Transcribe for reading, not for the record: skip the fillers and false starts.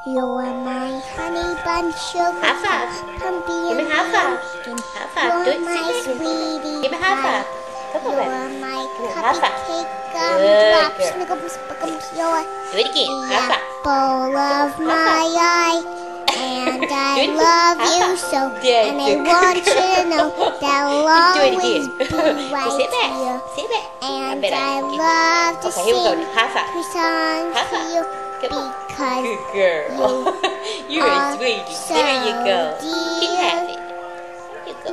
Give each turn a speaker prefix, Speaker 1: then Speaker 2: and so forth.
Speaker 1: You're my honey bun, sugar
Speaker 2: High five.
Speaker 1: pumpy
Speaker 2: Give me
Speaker 1: and
Speaker 2: high five.
Speaker 1: pumpkin.
Speaker 2: High five. Do
Speaker 1: You're
Speaker 2: it.
Speaker 1: my
Speaker 2: Sit there.
Speaker 1: sweetie
Speaker 2: Give me high five. Come on,
Speaker 1: You're
Speaker 2: baby.
Speaker 1: my
Speaker 2: Come on, high five.
Speaker 1: cupcake
Speaker 2: Good
Speaker 1: gumdrop,
Speaker 2: girl.
Speaker 1: snickles, buckums. You're
Speaker 2: Do it again.
Speaker 1: the
Speaker 2: High five.
Speaker 1: apple of my eye. And I
Speaker 2: Do it again.
Speaker 1: love
Speaker 2: High
Speaker 1: you
Speaker 2: five.
Speaker 1: so,
Speaker 2: Yeah,
Speaker 1: and I
Speaker 2: good
Speaker 1: want you
Speaker 2: girl.
Speaker 1: to know that I'll
Speaker 2: Do it
Speaker 1: always
Speaker 2: again.
Speaker 1: be right
Speaker 2: Sit back.
Speaker 1: here.
Speaker 2: Sit back.
Speaker 1: And
Speaker 2: bet
Speaker 1: I
Speaker 2: can get
Speaker 1: love to
Speaker 2: Okay, here we go.
Speaker 1: sing
Speaker 2: High five.
Speaker 1: three songs
Speaker 2: High
Speaker 1: to
Speaker 2: five.
Speaker 1: you
Speaker 2: Come on.
Speaker 1: because
Speaker 2: Good girl. You're a
Speaker 1: are
Speaker 2: sweetie.
Speaker 1: so
Speaker 2: There you go. Keep
Speaker 1: dear.
Speaker 2: happy. There you go.